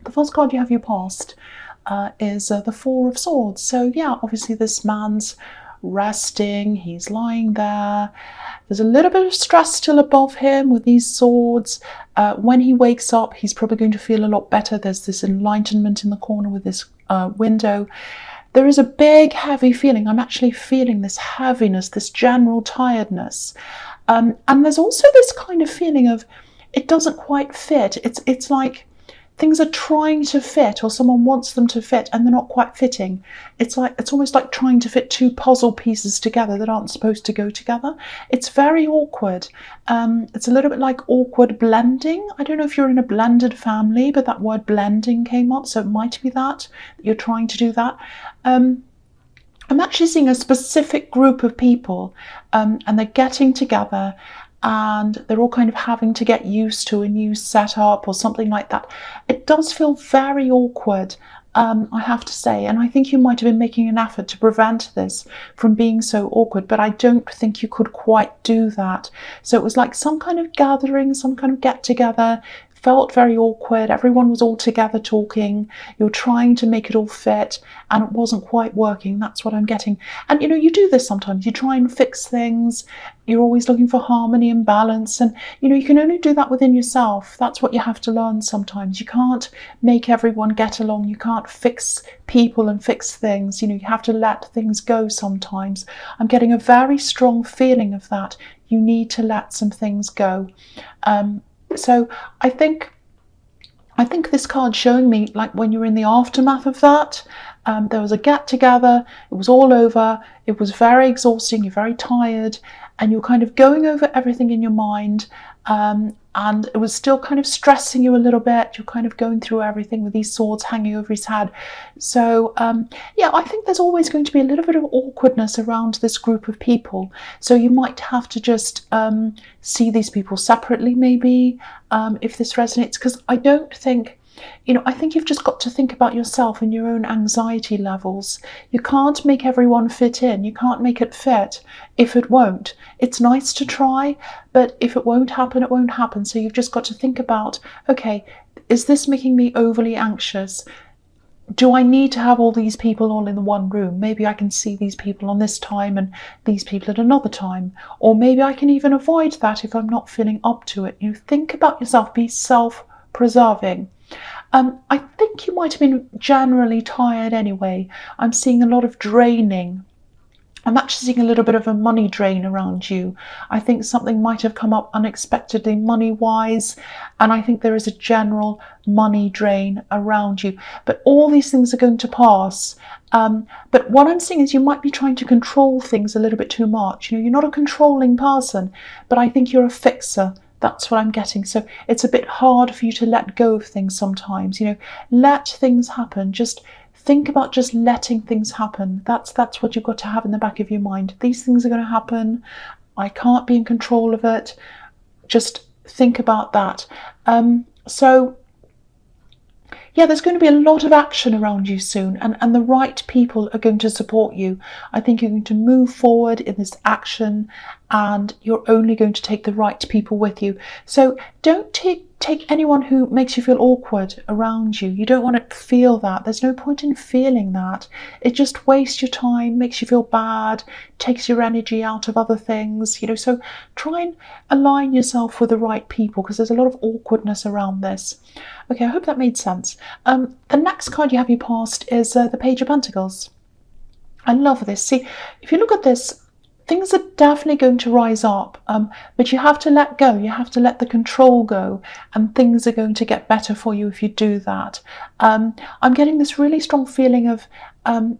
the first card you have your past is the Four of Swords. So yeah, obviously this man's resting, he's lying there. There's a little bit of stress still above him with these swords. When he wakes up, he's probably going to feel a lot better. There's this enlightenment in the corner with this window. There is a big heavy feeling. I'm actually feeling this heaviness, this general tiredness. And there's also this kind of feeling of it doesn't quite fit. It's like things are trying to fit, or someone wants them to fit and they're not quite fitting. It's almost like trying to fit two puzzle pieces together that aren't supposed to go together. It's very awkward. It's a little bit like awkward blending. I don't know if you're in a blended family, but that word blending came up, so it might be that you're trying to do that. I'm actually seeing a specific group of people, and they're getting together, and they're all kind of having to get used to a new setup or something like that. It does feel very awkward, I have to say, and I think you might have been making an effort to prevent this from being so awkward, but I don't think you could quite do that. So it was like some kind of gathering, some kind of get together. Felt very awkward. Everyone was all together talking. You're trying to make it all fit, and it wasn't quite working. That's what I'm getting. And you do this sometimes. You try and fix things. You're always looking for harmony and balance, and you can only do that within yourself. That's what you have to learn sometimes. You can't make everyone get along. You can't fix people and fix things. You have to let things go sometimes. I'm getting a very strong feeling of that. You need to let some things go. So I think this card's showing me, like, when you're in the aftermath of that, there was a get together, it was all over, it was very exhausting, you're very tired, and you're kind of going over everything in your mind, and it was still kind of stressing you a little bit. You're kind of going through everything with these swords hanging over his head. So yeah, I think there's always going to be a little bit of awkwardness around this group of people. So you might have to just see these people separately, maybe, if this resonates, because I don't think, I think you've just got to think about yourself and your own anxiety levels. You can't make everyone fit in. You can't make it fit if it won't. It's nice to try, but if it won't happen, it won't happen. So you've just got to think about, okay, is this making me overly anxious? Do I need to have all these people all in the one room? Maybe I can see these people on this time and these people at another time. Or maybe I can even avoid that if I'm not feeling up to it. Think about yourself, be self-preserving. I think you might have been generally tired anyway. I'm seeing a lot of draining. I'm actually seeing a little bit of a money drain around you. I think something might have come up unexpectedly money-wise, and I think there is a general money drain around you. But all these things are going to pass. But what I'm seeing is you might be trying to control things a little bit too much. You're not a controlling person, but I think you're a fixer. That's what I'm getting. So it's a bit hard for you to let go of things sometimes. Let things happen. Just think about just letting things happen. That's what you've got to have in the back of your mind. These things are going to happen. I can't be in control of it. Just think about that. So yeah, there's going to be a lot of action around you soon, and the right people are going to support you. I think you're going to move forward in this action, and you're only going to take the right people with you. So don't take anyone who makes you feel awkward around you. You don't want to feel that. There's no point in feeling that. It just wastes your time, makes you feel bad, takes your energy out of other things. So try and align yourself with the right people, because there's a lot of awkwardness around this. Okay, I hope that made sense. The next card you have your past is the Page of Pentacles. I love this. See, if you look at this, things are definitely going to rise up, but you have to let go. You have to let the control go, and things are going to get better for you if you do that. I'm getting this really strong feeling of,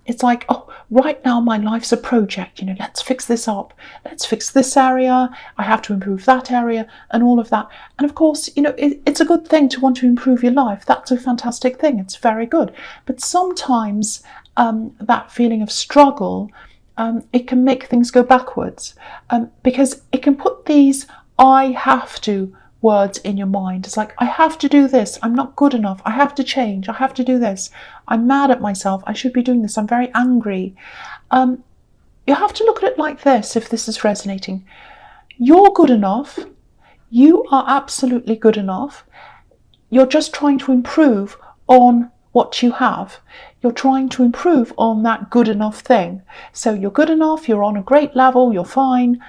it's like, oh, right now my life's a project. Let's fix this up. Let's fix this area. I have to improve that area and all of that. And of course, it's a good thing to want to improve your life. That's a fantastic thing. It's very good. But sometimes that feeling of struggle, it can make things go backwards, because it can put these I have to words in your mind. It's like, I have to do this. I'm not good enough. I have to change. I have to do this. I'm mad at myself. I should be doing this. I'm very angry. You have to look at it like this, if this is resonating. You're good enough. You are absolutely good enough. You're just trying to improve on what you have. You're trying to improve on that good enough thing. So you're good enough, you're on a great level, you're fine.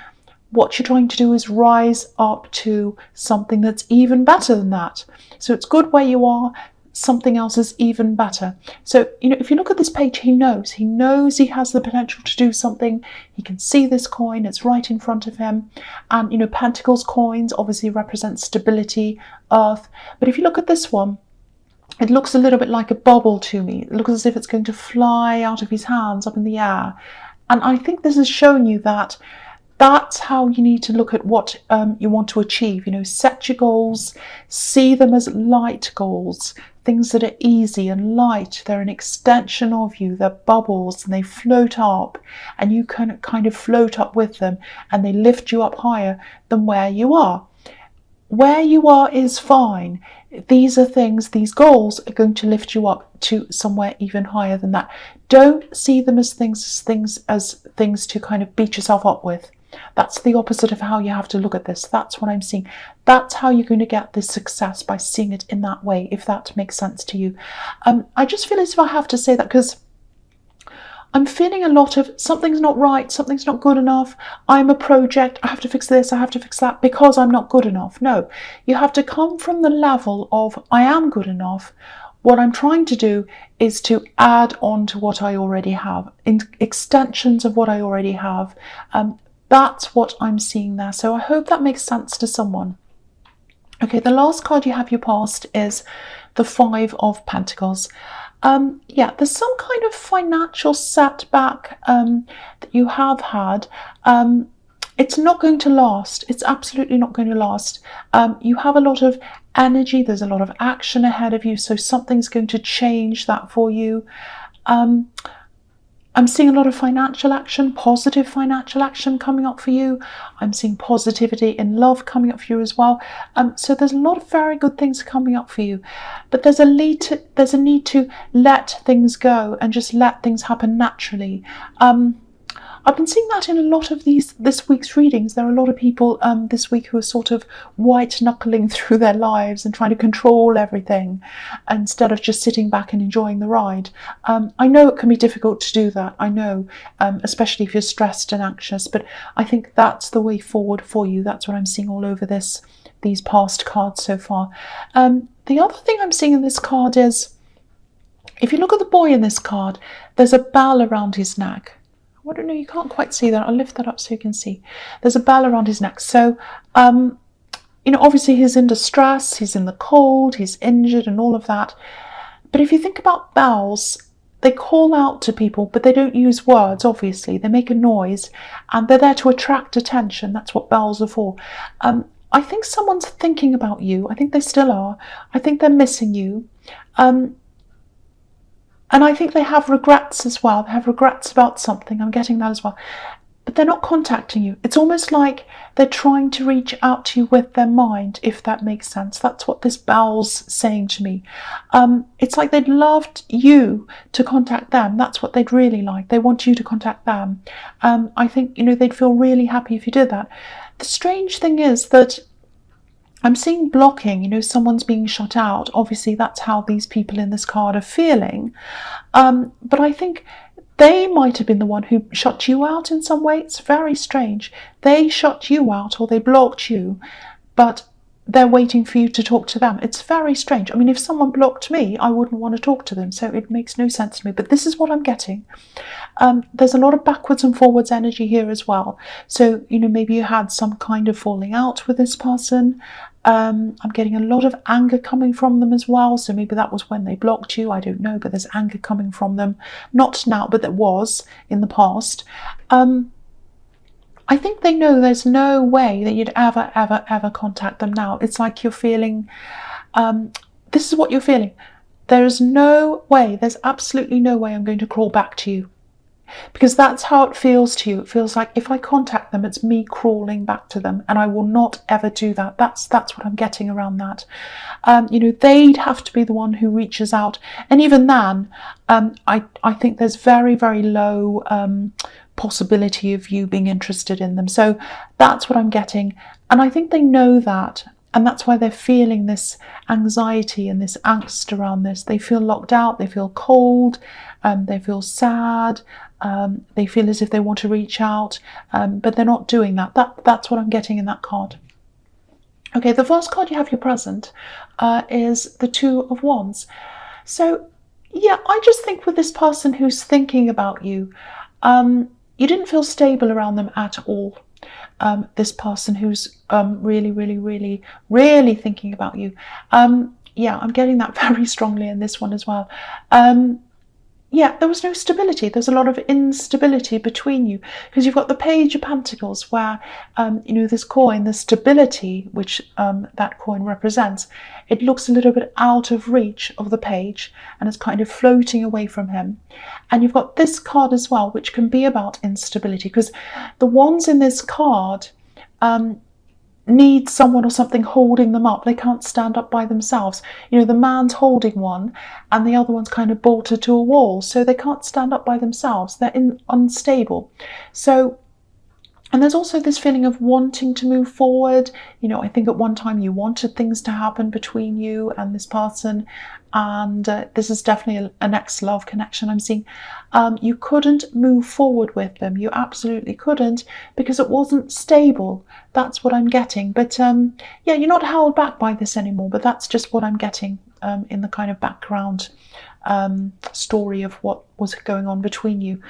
What you're trying to do is rise up to something that's even better than that. So it's good where you are, something else is even better. So, if you look at this page, he knows he has the potential to do something. He can see this coin, it's right in front of him. And, Pentacles coins obviously represent stability, earth. But if you look at this one, it looks a little bit like a bubble to me. It looks as if it's going to fly out of his hands up in the air. And I think this is showing you that that's how you need to look at what you want to achieve. Set your goals, see them as light goals, things that are easy and light. They're an extension of you. They're bubbles and they float up, and you can kind of float up with them, and they lift you up higher than where you are. Where you are is fine. These goals are going to lift you up to somewhere even higher than that. Don't see them as things to kind of beat yourself up with. That's the opposite of how you have to look at this. That's what I'm seeing. That's how you're going to get this success, by seeing it in that way, if that makes sense to you. I just feel as if I have to say that because I'm feeling a lot of something's not right, something's not good enough, I'm a project, I have to fix this, I have to fix that because I'm not good enough. No, you have to come from the level of I am good enough. What I'm trying to do is to add on to what I already have, extensions of what I already have. That's what I'm seeing there. So I hope that makes sense to someone. Okay, the last card you have your past is the Five of Pentacles. There's some kind of financial setback that you have had. It's not going to last. It's absolutely not going to last. You have a lot of energy. There's a lot of action ahead of you. So something's going to change that for you. I'm seeing a lot of financial action, positive financial action coming up for you. I'm seeing positivity in love coming up for you as well. So there's a lot of very good things coming up for you. But there's a need to let things go and just let things happen naturally. I've been seeing that in a lot of this week's readings. There are a lot of people this week who are sort of white-knuckling through their lives and trying to control everything instead of just sitting back and enjoying the ride. I know it can be difficult to do that. I know, especially if you're stressed and anxious, but I think that's the way forward for you. That's what I'm seeing all over these past cards so far. The other thing I'm seeing in this card is, if you look at the boy in this card, there's a bell around his neck. I don't know, you can't quite see that. I'll lift that up so you can see. There's a bell around his neck. So, obviously he's in distress, he's in the cold, he's injured and all of that. But if you think about bells, they call out to people, but they don't use words, obviously. They make a noise and they're there to attract attention. That's what bells are for. I think someone's thinking about you. I think they still are. I think they're missing you. And I think they have regrets as well. They have regrets about something. I'm getting that as well. But they're not contacting you. It's almost like they're trying to reach out to you with their mind, if that makes sense. That's what this bell's saying to me. It's like they'd loved you to contact them. That's what they'd really like. They want you to contact them. I think, they'd feel really happy if you did that. The strange thing is that I'm seeing blocking, someone's being shut out. Obviously, that's how these people in this card are feeling. But I think they might have been the one who shut you out in some way. It's very strange. They shut you out or they blocked you, but they're waiting for you to talk to them. It's very strange. I mean, if someone blocked me, I wouldn't want to talk to them. So it makes no sense to me. But this is what I'm getting. There's a lot of backwards and forwards energy here as well. So, maybe you had some kind of falling out with this person. I'm getting a lot of anger coming from them as well. So maybe that was when they blocked you. I don't know, but there's anger coming from them. Not now, but there was in the past. I think they know there's no way that you'd ever, ever, ever contact them now. It's like you're feeling, this is what you're feeling. There's no way, there's absolutely no way I'm going to crawl back to you. Because that's how it feels to you. It feels like if I contact them, it's me crawling back to them, and I will not ever do that. That's what I'm getting around that. They'd have to be the one who reaches out. And even then, I think there's very, very low possibility of you being interested in them. So that's what I'm getting. And I think they know that. And that's why they're feeling this anxiety and this angst around this. They feel locked out, they feel cold, they feel sad, they feel as if they want to reach out, but they're not doing that. That's what I'm getting in that card. Okay, the first card you have, your present, is the Two of Wands. So, yeah, I just think with this person who's thinking about you, you didn't feel stable around them at all. This person who's really, really, really, really thinking about you. Yeah, I'm getting that very strongly in this one as well. Yeah, there was no stability. There's a lot of instability between you because you've got the Page of Pentacles where, this coin, the stability which that coin represents, it looks a little bit out of reach of the page and it's kind of floating away from him. And you've got this card as well, which can be about instability because the wands in this card need someone or something holding them up. They can't stand up by themselves. The man's holding one and the other one's kind of bolted to a wall, so they can't stand up by themselves. They're unstable. So, and there's also this feeling of wanting to move forward. I think at one time you wanted things to happen between you and this person, and this is definitely an ex-love connection I'm seeing. You couldn't move forward with them. You absolutely couldn't because it wasn't stable. That's what I'm getting. But yeah, you're not held back by this anymore, but that's just what I'm getting in the kind of background story of what was going on between you.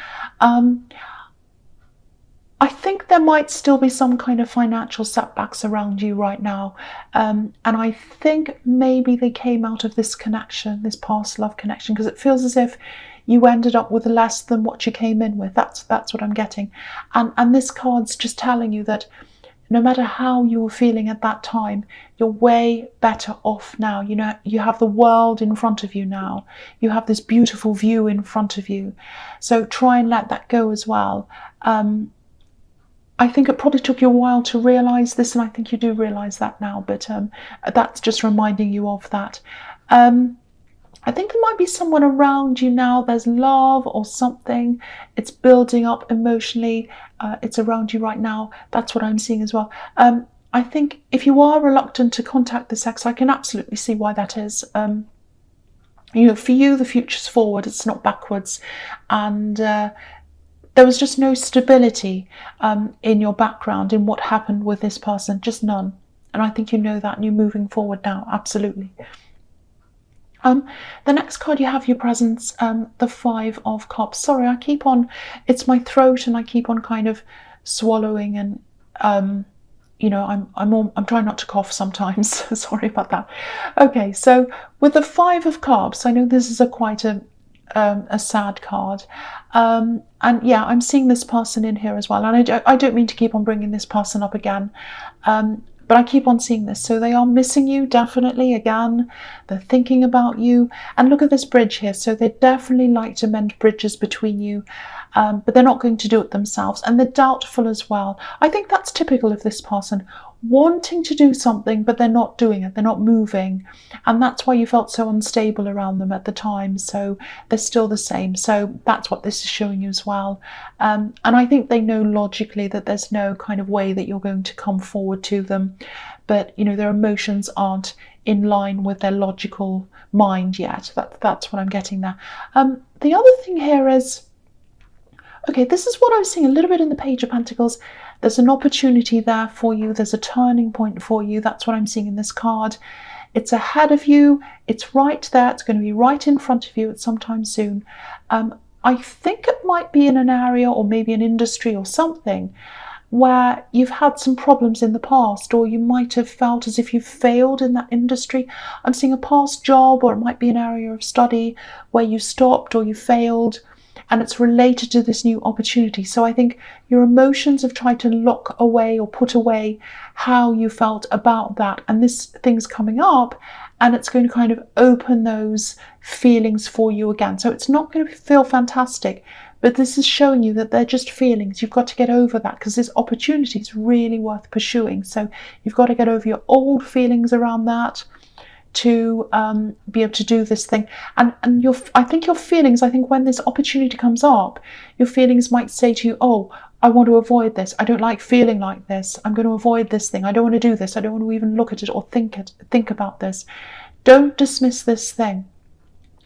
I think there might still be some kind of financial setbacks around you right now. And I think maybe they came out of this connection, this past love connection, because it feels as if you ended up with less than what you came in with. That's what I'm getting. And this card's just telling you that no matter how you were feeling at that time, you're way better off now. You have the world in front of you now. You have this beautiful view in front of you. So try and let that go as well. I think it probably took you a while to realise this, and I think you do realise that now, but that's just reminding you of that. I think there might be someone around you now. There's love or something. It's building up emotionally. It's around you right now. That's what I'm seeing as well. I think if you are reluctant to contact this ex, I can absolutely see why that is. For you, the future's forward. It's not backwards. And there was just no stability in your background, in what happened with this person, just none. And I think you know that and you're moving forward now, absolutely. The next card you have, your presence, the Five of Cups. Sorry, it's my throat and I keep on kind of swallowing and, I'm trying not to cough sometimes. Sorry about that. Okay, so with the Five of Cups, I know this is quite a sad card. And yeah, I'm seeing this person in here as well. And I don't mean to keep on bringing this person up again. But I keep on seeing this. So they are missing you, definitely, again. They're thinking about you. And look at this bridge here. So they definitely like to mend bridges between you. But they're not going to do it themselves. And they're doubtful as well. I think that's typical of this person. Wanting to do something, but they're not doing it. They're not moving. And that's why you felt so unstable around them at the time. So they're still the same. So that's what this is showing you as well. And I think they know logically that there's no kind of way that you're going to come forward to them. But, their emotions aren't in line with their logical mind yet. That's what I'm getting there. The other thing here is, okay, this is what I was seeing a little bit in the Page of Pentacles. There's an opportunity there for you. There's a turning point for you. That's what I'm seeing in this card. It's ahead of you. It's right there. It's going to be right in front of you at some time soon. I think it might be in an area or maybe an industry or something where you've had some problems in the past, or you might have felt as if you've failed in that industry. I'm seeing a past job, or it might be an area of study where you stopped or you failed. And it's related to this new opportunity. So I think your emotions have tried to lock away or put away how you felt about that. And this thing's coming up and it's going to kind of open those feelings for you again. So it's not going to feel fantastic, but this is showing you that they're just feelings. You've got to get over that because this opportunity is really worth pursuing. So you've got to get over your old feelings around that to be able to do this thing. And I think your feelings, when this opportunity comes up, your feelings might say to you, oh, I want to avoid this. I don't like feeling like this. I'm going to avoid this thing. I don't want to do this. I don't want to even look at it or think about this. Don't dismiss this thing.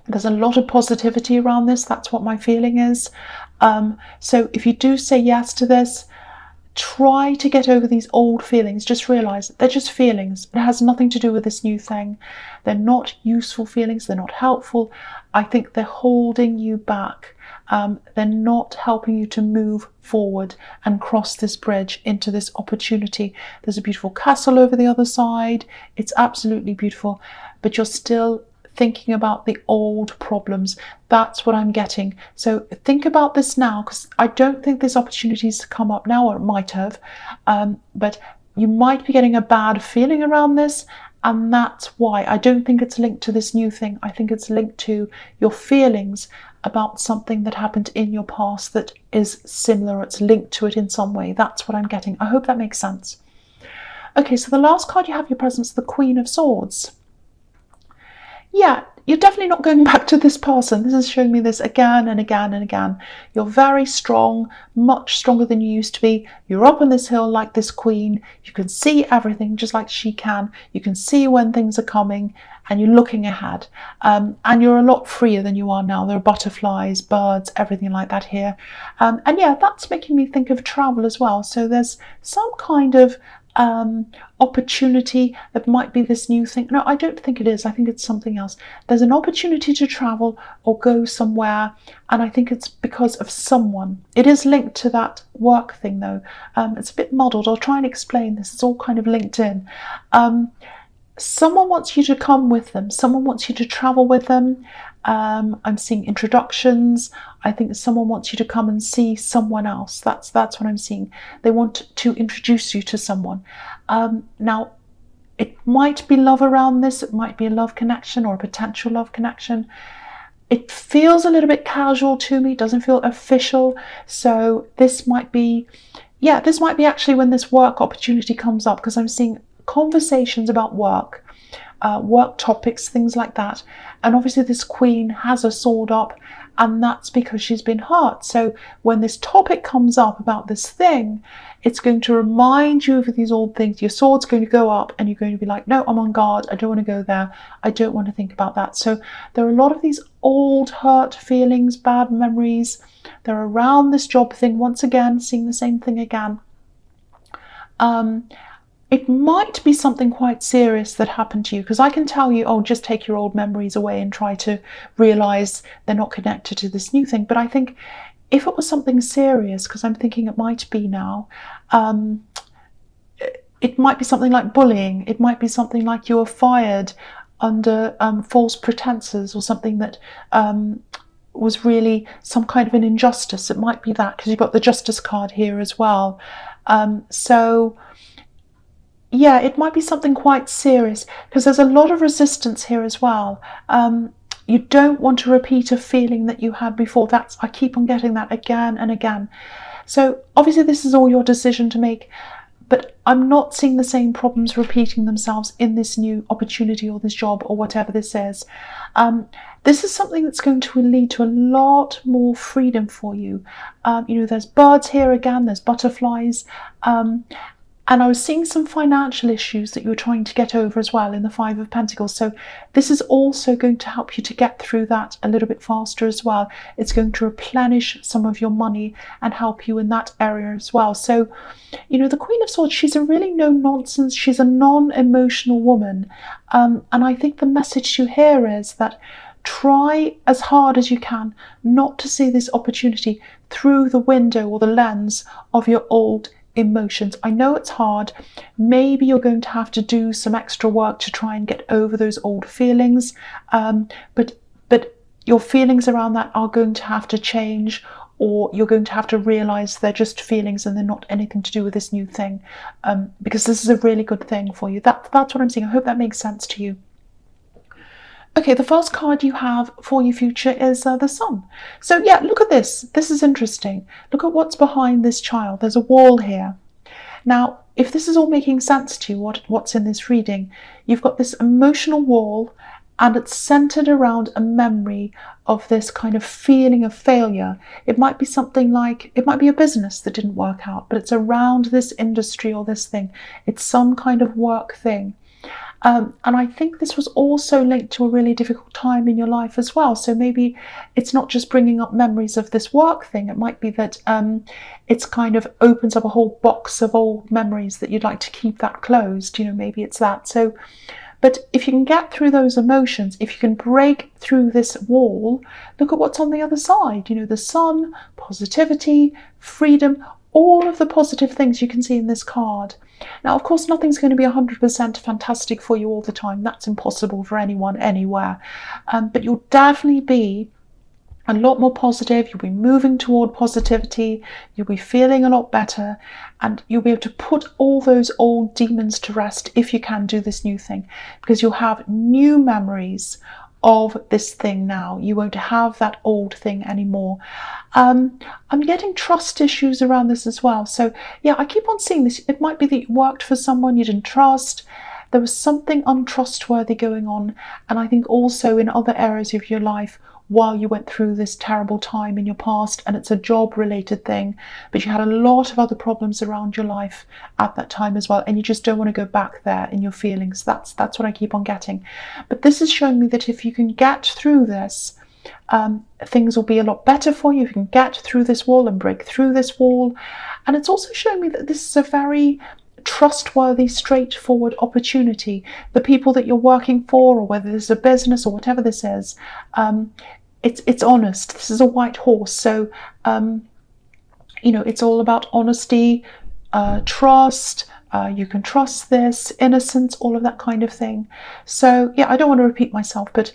There's a lot of positivity around this. That's what my feeling is. So if you do say yes to this, try to get over these old feelings. Just realize they're just feelings. It has nothing to do with this new thing. They're not useful feelings. They're not helpful. I think they're holding you back. They're not helping you to move forward and cross this bridge into this opportunity. There's a beautiful castle over the other side. It's absolutely beautiful, but you're still thinking about the old problems. That's what I'm getting. So think about this now, because I don't think this opportunity has come up now, or it might have, but you might be getting a bad feeling around this, and that's why. I don't think it's linked to this new thing. I think it's linked to your feelings about something that happened in your past that is similar. It's linked to it in some way. That's what I'm getting. I hope that makes sense. Okay, so the last card you have your presence, the Queen of Swords. Yeah, you're definitely not going back to this person. This is showing me this again and again and again. You're very strong, much stronger than you used to be. You're up on this hill like this queen. You can see everything just like she can. You can see when things are coming, and you're looking ahead. And you're a lot freer than you are now. There are butterflies, birds, everything like that here. And yeah, that's making me think of travel as well. So there's some kind of opportunity that might be this new thing. No, I don't think it is. I think it's something else. There's an opportunity to travel or go somewhere, and I think it's because of someone. It is linked to that work thing though. It's a bit muddled. I'll try and explain this. It's all kind of linked in. Someone wants you to come with them. Someone wants you to travel with them. I'm seeing introductions. I think someone wants you to come and see someone else. That's what I'm seeing. They want to introduce you to someone. Now, it might be love around this. It might be a love connection or a potential love connection. It feels a little bit casual to me. It doesn't feel official. So this might be, yeah, this might be actually when this work opportunity comes up, because I'm seeing conversations about work, work topics, things like that. And obviously this queen has a sword up, and that's because she's been hurt. So when this topic comes up about this thing, it's going to remind you of these old things. Your sword's going to go up, and you're going to be like, no, I'm on guard. I don't want to go there. I don't want to think about that. So there are a lot of these old hurt feelings, bad memories. They're around this job thing. Once again, seeing the same thing again. It might be something quite serious that happened to you, because I can tell you, oh, just take your old memories away and try to realize they're not connected to this new thing. But I think if it was something serious, because I'm thinking it might be now, it might be something like bullying. It might be something like you were fired under false pretenses, or something that was really some kind of an injustice. It might be that, because you've got the justice card here as well. So yeah, it might be something quite serious, because there's a lot of resistance here as well. You don't want to repeat a feeling that you had before. I keep on getting that again and again. So obviously this is all your decision to make, but I'm not seeing the same problems repeating themselves in this new opportunity or this job or whatever this is. This is something that's going to lead to a lot more freedom for you. You know, there's birds here again, there's butterflies. And I was seeing some financial issues that you were trying to get over as well in the Five of Pentacles. So this is also going to help you to get through that a little bit faster as well. It's going to replenish some of your money and help you in that area as well. So, you know, the Queen of Swords, she's a really no-nonsense, she's a non-emotional woman. And I think the message you hear is that try as hard as you can not to see this opportunity through the window or the lens of your old emotions. I know it's hard. Maybe you're going to have to do some extra work to try and get over those old feelings, but your feelings around that are going to have to change, or you're going to have to realize they're just feelings and they're not anything to do with this new thing, because this is a really good thing for you. That's what I'm saying. I hope that makes sense to you. Okay, the first card you have for your future is the Sun. So yeah, look at this. This is interesting. Look at what's behind this child. There's a wall here. Now, if this is all making sense to you, what's in this reading, you've got this emotional wall, and it's centered around a memory of this kind of feeling of failure. It might be something like, it might be a business that didn't work out, but it's around this industry or this thing. It's some kind of work thing. And I think this was also linked to a really difficult time in your life as well. So maybe it's not just bringing up memories of this work thing. It might be that it's kind of opens up a whole box of old memories that you'd like to keep that closed. You know, maybe it's that. So, but if you can get through those emotions, if you can break through this wall, look at what's on the other side. You know, the sun, positivity, freedom, all of the positive things you can see in this card. Now, of course, nothing's going to be 100% fantastic for you all the time. That's impossible for anyone, anywhere. But you'll definitely be a lot more positive. You'll be moving toward positivity. You'll be feeling a lot better. And you'll be able to put all those old demons to rest if you can do this new thing. Because you'll have new memories of this thing now. You won't have that old thing anymore. I'm getting trust issues around this as well. So yeah, I keep on seeing this. It might be that you worked for someone you didn't trust. There was something untrustworthy going on. And I think also in other areas of your life while you went through this terrible time in your past, and it's a job related thing, but you had a lot of other problems around your life at that time as well, and you just don't want to go back there in your feelings. That's what I keep on getting. But this is showing me that if you can get through this, things will be a lot better for you. You can get through this wall and break through this wall. And it's also showing me that this is a very trustworthy, straightforward opportunity. The people that you're working for, or whether this is a business or whatever this is, it's honest. This is a white horse. So, you know, it's all about honesty, trust. You can trust this, innocence, all of that kind of thing. So yeah, I don't want to repeat myself, but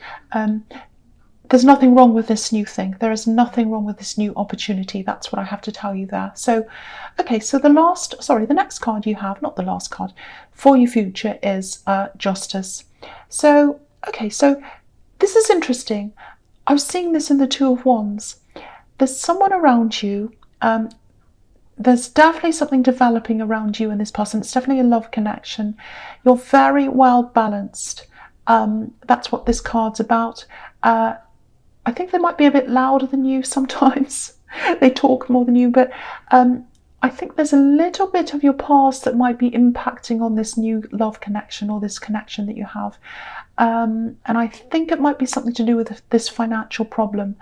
there's nothing wrong with this new thing. There is nothing wrong with this new opportunity. That's what I have to tell you there. So, okay, so the next card you have, not the last card, for your future is Justice. So, okay, so this is interesting. I was seeing this in the Two of Wands. There's someone around you. There's definitely something developing around you and this person. It's definitely a love connection. You're very well balanced. That's what this card's about. I think they might be a bit louder than you sometimes. They talk more than you, but I think there's a little bit of your past that might be impacting on this new love connection or this connection that you have. And I think it might be something to do with this financial problem.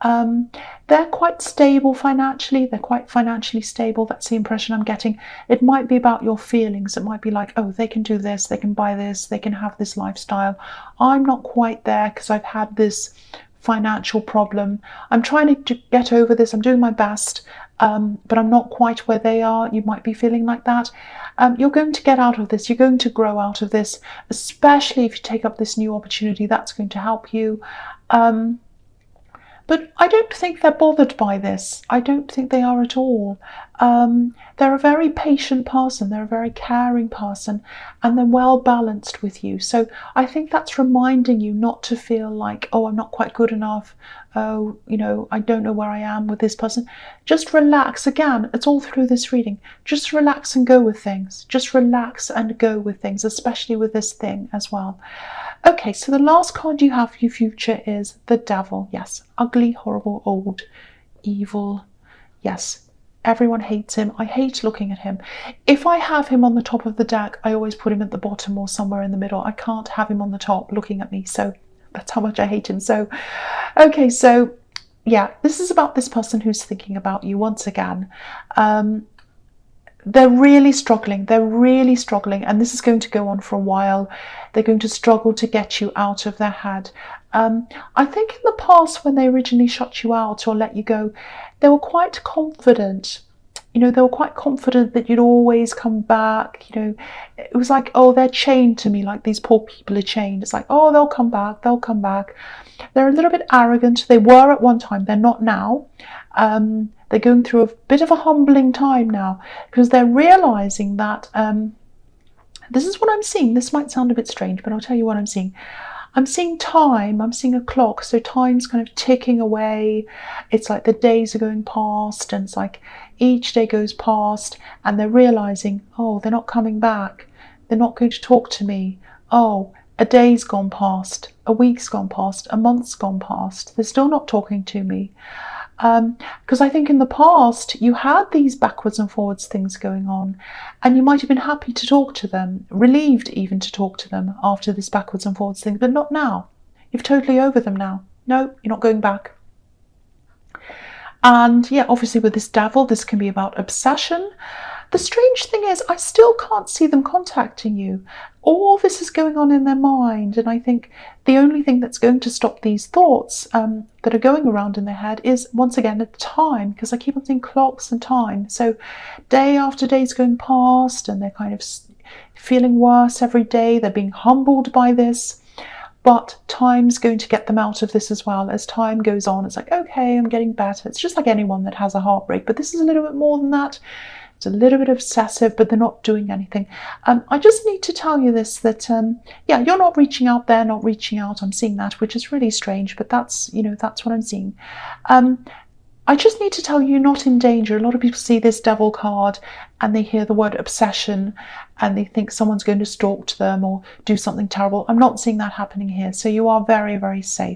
They're quite stable financially. They're quite financially stable. That's the impression I'm getting. It might be about your feelings. It might be like, oh, they can do this, they can buy this, they can have this lifestyle. I'm not quite there because I've had this financial problem. I'm trying to get over this. I'm doing my best, but I'm not quite where they are. You might be feeling like that. You're going to get out of this. You're going to grow out of this, especially if you take up this new opportunity. That's going to help you. But I don't think they're bothered by this. I don't think they are at all. They're a very patient person. They're a very caring person, and they're well balanced with you. So I think that's reminding you not to feel like, oh, I'm not quite good enough. Oh, you know, I don't know where I am with this person. Just relax. Again, it's all through this reading. Just relax and go with things. Just relax and go with things, especially with this thing as well. Okay, so the last card you have for your future is the Devil. Yes, ugly, horrible, old, evil. Yes, everyone hates him. I hate looking at him. If I have him on the top of the deck, I always put him at the bottom or somewhere in the middle. I can't have him on the top looking at me. So that's how much I hate him. So, okay, so yeah, this is about this person who's thinking about you once again. They're really struggling. They're really struggling. And this is going to go on for a while. They're going to struggle to get you out of their head. I think in the past, when they originally shut you out or let you go, they were quite confident. You know, they were quite confident that you'd always come back. You know, it was like, oh, they're chained to me, like these poor people are chained. It's like, oh, they'll come back. They'll come back. They're a little bit arrogant. They were at one time. They're not now. They're going through a bit of a humbling time now because they're realizing that this is what I'm seeing. This might sound a bit strange, but I'll tell you what I'm seeing. I'm seeing time. I'm seeing a clock. So time's kind of ticking away. It's like the days are going past, and it's like each day goes past, and they're realizing, oh, they're not coming back. They're not going to talk to me. Oh, a day's gone past, a week's gone past, a month's gone past. They're still not talking to me. Because I think in the past you had these backwards and forwards things going on, and you might have been happy to talk to them, relieved even to talk to them after this backwards and forwards thing, but not now. You've totally over them now. No, you're not going back. And yeah, obviously with this devil, this can be about obsession. The strange thing is, I still can't see them contacting you. All this is going on in their mind, and I think the only thing that's going to stop these thoughts that are going around in their head is, once again, at time, because I keep on seeing clocks and time. So day after day is going past, and they're kind of feeling worse every day. They're being humbled by this. But time's going to get them out of this as well. As time goes on, it's like, okay, I'm getting better. It's just like anyone that has a heartbreak, but this is a little bit more than that. It's a little bit obsessive, but they're not doing anything. I just need to tell you this, that, yeah, you're not reaching out, they're not reaching out. I'm seeing that, which is really strange, but that's, that's what I'm seeing. I just need to tell you, you're not in danger. A lot of people see this devil card and they hear the word obsession and they think someone's going to stalk them or do something terrible. I'm not seeing that happening here. So you are very, very safe.